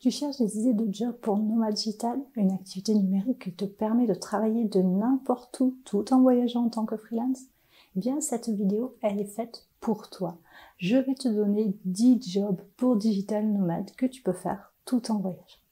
Tu cherches des idées de job pour Nomade Digital, une activité numérique qui te permet de travailler de n'importe où tout en voyageant en tant que freelance? Eh bien, cette vidéo, elle est faite pour toi. Je vais te donner 10 jobs pour digital nomade que tu peux faire tout en voyage.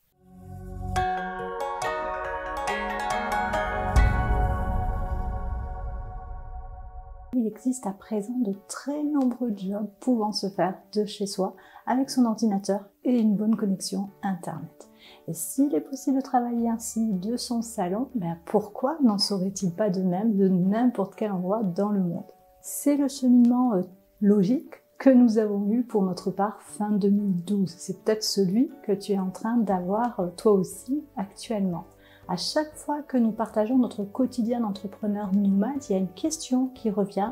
Il existe à présent de très nombreux jobs pouvant se faire de chez soi avec son ordinateur et une bonne connexion Internet. Et s'il est possible de travailler ainsi de son salon, pourquoi n'en serait-il pas de même de n'importe quel endroit dans le monde? C'est le cheminement logique que nous avons eu pour notre part fin 2012. C'est peut-être celui que tu es en train d'avoir toi aussi actuellement. À chaque fois que nous partageons notre quotidien d'entrepreneur nomade, il y a une question qui revient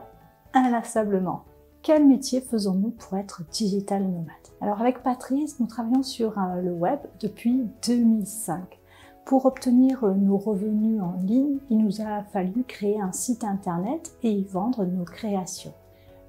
inlassablement. Quel métier faisons-nous pour être digital nomade? Alors avec Patrice, nous travaillons sur le web depuis 2005. Pour obtenir nos revenus en ligne, il nous a fallu créer un site internet et y vendre nos créations.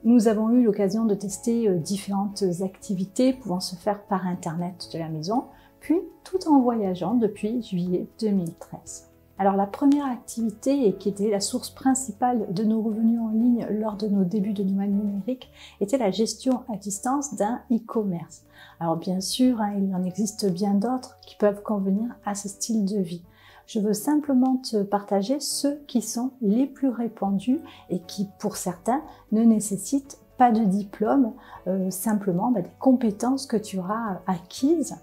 Nous avons eu l'occasion de tester différentes activités pouvant se faire par internet de la maison, puis tout en voyageant depuis juillet 2013. Alors la première activité, et qui était la source principale de nos revenus en ligne lors de nos débuts de nomade numérique, était la gestion à distance d'un e-commerce. Alors bien sûr, il en existe bien d'autres qui peuvent convenir à ce style de vie. Je veux simplement te partager ceux qui sont les plus répandus et qui, pour certains, ne nécessitent pas de diplôme, simplement des compétences que tu auras acquises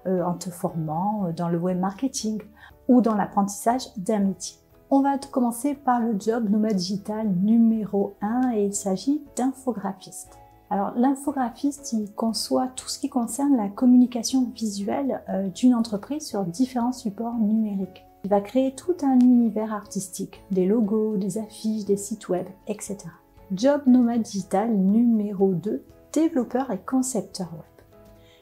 en te formant dans le web marketing ou dans l'apprentissage d'un métier. On va commencer par le job nomade digital numéro 1 et il s'agit d'infographiste. Alors l'infographiste, il conçoit tout ce qui concerne la communication visuelle d'une entreprise sur différents supports numériques. Il va créer tout un univers artistique, des logos, des affiches, des sites web, etc. Job nomade digital numéro 2, développeur et concepteur web.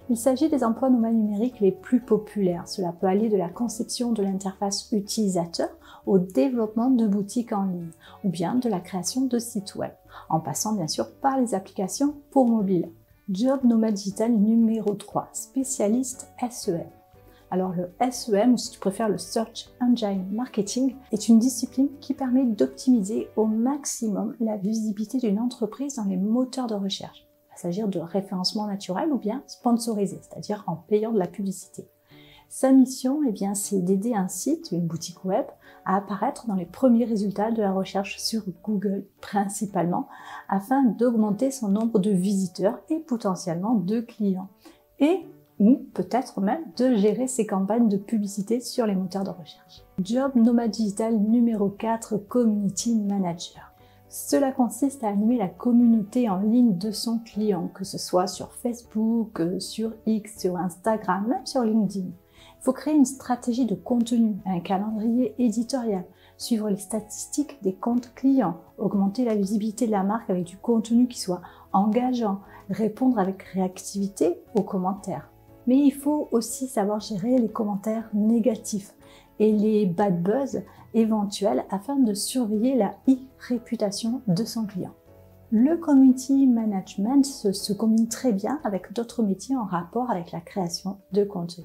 Il s'agit des emplois nomades numériques les plus populaires. Cela peut aller de la conception de l'interface utilisateur au développement de boutiques en ligne ou bien de la création de sites web, en passant bien sûr par les applications pour mobile. Job nomade digital numéro 3, spécialiste SEM. Alors le SEM, ou si tu préfères le Search Engine Marketing, est une discipline qui permet d'optimiser au maximum la visibilité d'une entreprise dans les moteurs de recherche. Il va s'agir de référencement naturel ou bien sponsorisé, c'est-à-dire en payant de la publicité. Sa mission, c'est d'aider un site, une boutique web, à apparaître dans les premiers résultats de la recherche sur Google principalement, afin d'augmenter son nombre de visiteurs et potentiellement de clients. Ou peut-être même de gérer ses campagnes de publicité sur les moteurs de recherche. Job nomade digital numéro 4, community manager. Cela consiste à animer la communauté en ligne de son client, que ce soit sur Facebook, sur X, sur Instagram, même sur LinkedIn. Il faut créer une stratégie de contenu, un calendrier éditorial, suivre les statistiques des comptes clients, augmenter la visibilité de la marque avec du contenu qui soit engageant, répondre avec réactivité aux commentaires. Mais il faut aussi savoir gérer les commentaires négatifs et les bad buzz éventuels afin de surveiller la e-réputation de son client. Le community management se combine très bien avec d'autres métiers en rapport avec la création de contenu.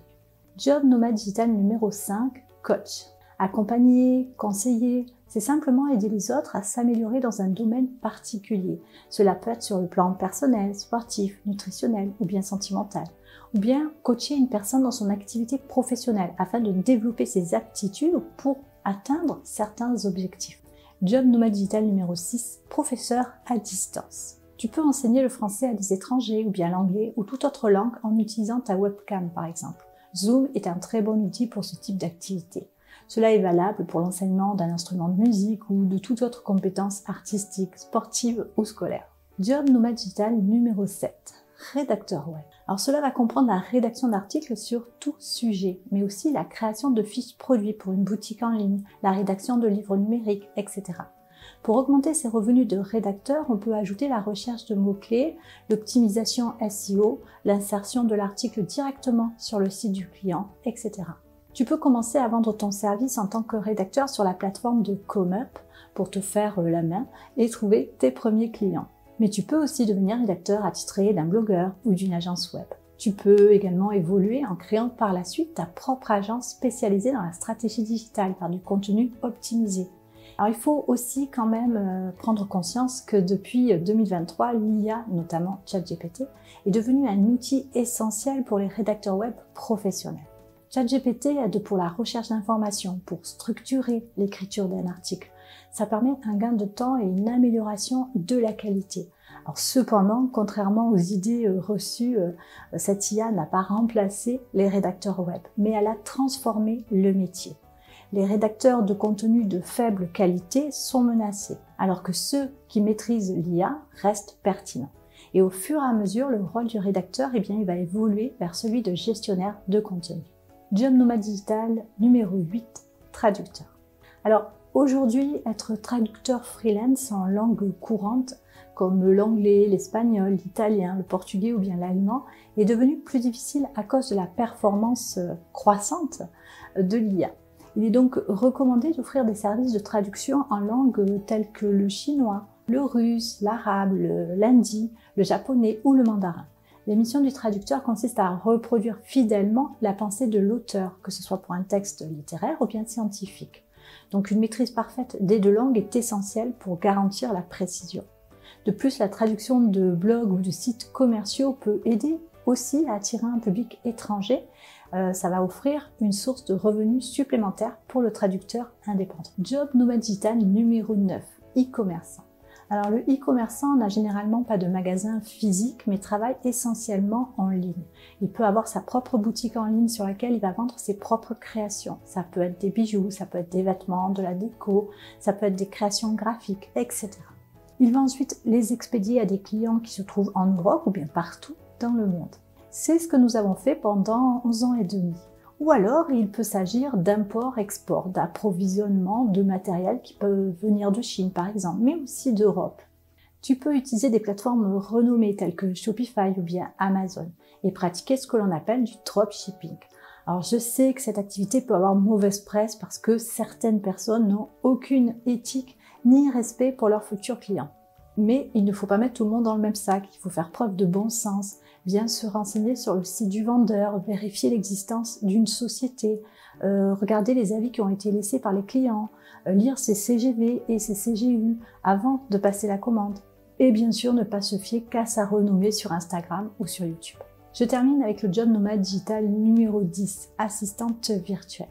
Job nomade digital numéro 5, coach. Accompagner, conseiller, c'est simplement aider les autres à s'améliorer dans un domaine particulier. Cela peut être sur le plan personnel, sportif, nutritionnel ou bien sentimental. Ou bien coacher une personne dans son activité professionnelle afin de développer ses aptitudes pour atteindre certains objectifs. Job nomade digital numéro 6, professeur à distance. Tu peux enseigner le français à des étrangers ou bien l'anglais ou toute autre langue en utilisant ta webcam par exemple. Zoom est un très bon outil pour ce type d'activité. Cela est valable pour l'enseignement d'un instrument de musique ou de toute autre compétence artistique, sportive ou scolaire. Job nomade digital numéro 7, rédacteur web. Alors cela va comprendre la rédaction d'articles sur tout sujet, mais aussi la création de fiches produits pour une boutique en ligne, la rédaction de livres numériques, etc. Pour augmenter ses revenus de rédacteur, on peut ajouter la recherche de mots-clés, l'optimisation SEO, l'insertion de l'article directement sur le site du client, etc. Tu peux commencer à vendre ton service en tant que rédacteur sur la plateforme de ComeUp pour te faire la main et trouver tes premiers clients. Mais tu peux aussi devenir rédacteur attitré d'un blogueur ou d'une agence web. Tu peux également évoluer en créant par la suite ta propre agence spécialisée dans la stratégie digitale par du contenu optimisé. Alors il faut aussi quand même prendre conscience que depuis 2023, l'IA, notamment ChatGPT, est devenue un outil essentiel pour les rédacteurs web professionnels. ChatGPT aide pour la recherche d'informations, pour structurer l'écriture d'un article. Ça permet un gain de temps et une amélioration de la qualité. Alors cependant, contrairement aux idées reçues, cette IA n'a pas remplacé les rédacteurs web, mais elle a transformé le métier. Les rédacteurs de contenu de faible qualité sont menacés, alors que ceux qui maîtrisent l'IA restent pertinents. Et au fur et à mesure, le rôle du rédacteur, il va évoluer vers celui de gestionnaire de contenu. Job nomade digital numéro 8, traducteur. Alors aujourd'hui, être traducteur freelance en langue courante, comme l'anglais, l'espagnol, l'italien, le portugais ou bien l'allemand, est devenu plus difficile à cause de la performance croissante de l'IA. Il est donc recommandé d'offrir des services de traduction en langues telles que le chinois, le russe, l'arabe, l'hindi, le japonais ou le mandarin. La mission du traducteur consiste à reproduire fidèlement la pensée de l'auteur, que ce soit pour un texte littéraire ou bien scientifique. Donc une maîtrise parfaite des deux langues est essentielle pour garantir la précision. De plus, la traduction de blogs ou de sites commerciaux peut aider aussi à attirer un public étranger. Ça va offrir une source de revenus supplémentaires pour le traducteur indépendant. Job nomade digital numéro 9, e-commerçant. Alors le e-commerçant n'a généralement pas de magasin physique mais travaille essentiellement en ligne. Il peut avoir sa propre boutique en ligne sur laquelle il va vendre ses propres créations. Ça peut être des bijoux, ça peut être des vêtements, de la déco, ça peut être des créations graphiques, etc. Il va ensuite les expédier à des clients qui se trouvent en Europe ou bien partout dans le monde. C'est ce que nous avons fait pendant 11 ans et demi. Ou alors, il peut s'agir d'import-export, d'approvisionnement de matériel qui peut venir de Chine par exemple, mais aussi d'Europe. Tu peux utiliser des plateformes renommées telles que Shopify ou bien Amazon et pratiquer ce que l'on appelle du dropshipping. Alors je sais que cette activité peut avoir mauvaise presse parce que certaines personnes n'ont aucune éthique ni respect pour leurs futurs clients. Mais il ne faut pas mettre tout le monde dans le même sac, il faut faire preuve de bon sens, bien se renseigner sur le site du vendeur, vérifier l'existence d'une société, regarder les avis qui ont été laissés par les clients, lire ses CGV et ses CGU avant de passer la commande. Et bien sûr, ne pas se fier qu'à sa renommée sur Instagram ou sur YouTube. Je termine avec le job nomade digital numéro 10, assistante virtuelle.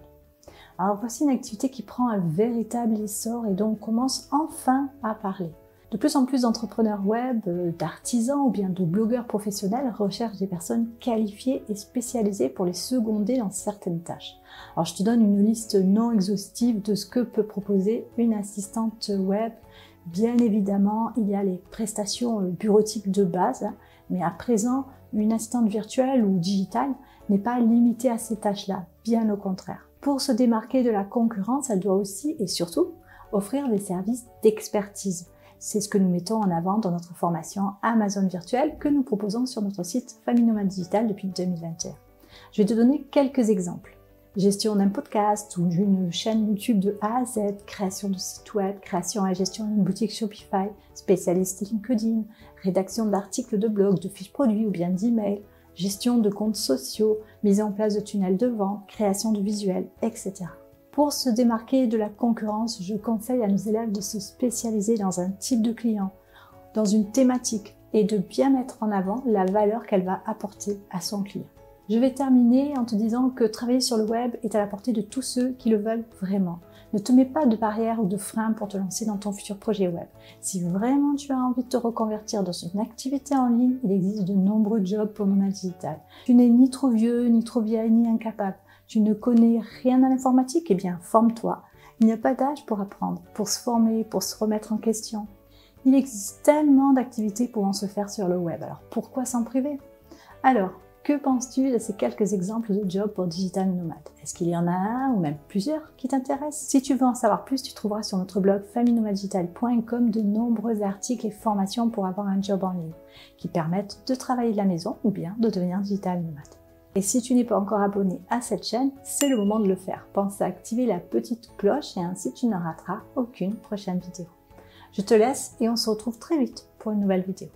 Alors voici une activité qui prend un véritable essor et dont on commence enfin à parler. De plus en plus d'entrepreneurs web, d'artisans ou bien de blogueurs professionnels recherchent des personnes qualifiées et spécialisées pour les seconder dans certaines tâches. Alors je te donne une liste non exhaustive de ce que peut proposer une assistante web. Bien évidemment, il y a les prestations bureautiques de base, mais à présent, une assistante virtuelle ou digitale n'est pas limitée à ces tâches-là, bien au contraire. Pour se démarquer de la concurrence, elle doit aussi et surtout offrir des services d'expertise. C'est ce que nous mettons en avant dans notre formation Amazon virtuelle que nous proposons sur notre site Famille Nomade Digital depuis 2021. Je vais te donner quelques exemples. Gestion d'un podcast ou d'une chaîne YouTube de A à Z, création de site web, création et gestion d'une boutique Shopify, spécialiste LinkedIn, rédaction d'articles de blog, de fiches produits ou bien d'emails, gestion de comptes sociaux, mise en place de tunnels de vente, création de visuels, etc. Pour se démarquer de la concurrence, je conseille à nos élèves de se spécialiser dans un type de client, dans une thématique et de bien mettre en avant la valeur qu'elle va apporter à son client. Je vais terminer en te disant que travailler sur le web est à la portée de tous ceux qui le veulent vraiment. Ne te mets pas de barrières ou de freins pour te lancer dans ton futur projet web. Si vraiment tu as envie de te reconvertir dans une activité en ligne, il existe de nombreux jobs pour nomade digital. Tu n'es ni trop vieux, ni trop vieille, ni incapable. Tu ne connais rien à l'informatique? Eh bien, forme-toi. Il n'y a pas d'âge pour apprendre, pour se former, pour se remettre en question. Il existe tellement d'activités pouvant se faire sur le web, alors pourquoi s'en priver? Alors, que penses-tu de ces quelques exemples de jobs pour digital nomade? Est-ce qu'il y en a un ou même plusieurs qui t'intéressent? Si tu veux en savoir plus, tu trouveras sur notre blog famillenomadedigital.com de nombreux articles et formations pour avoir un job en ligne qui permettent de travailler de la maison ou bien de devenir digital nomade. Et si tu n'es pas encore abonné à cette chaîne, c'est le moment de le faire. Pense à activer la petite cloche et ainsi tu ne rateras aucune prochaine vidéo. Je te laisse et on se retrouve très vite pour une nouvelle vidéo.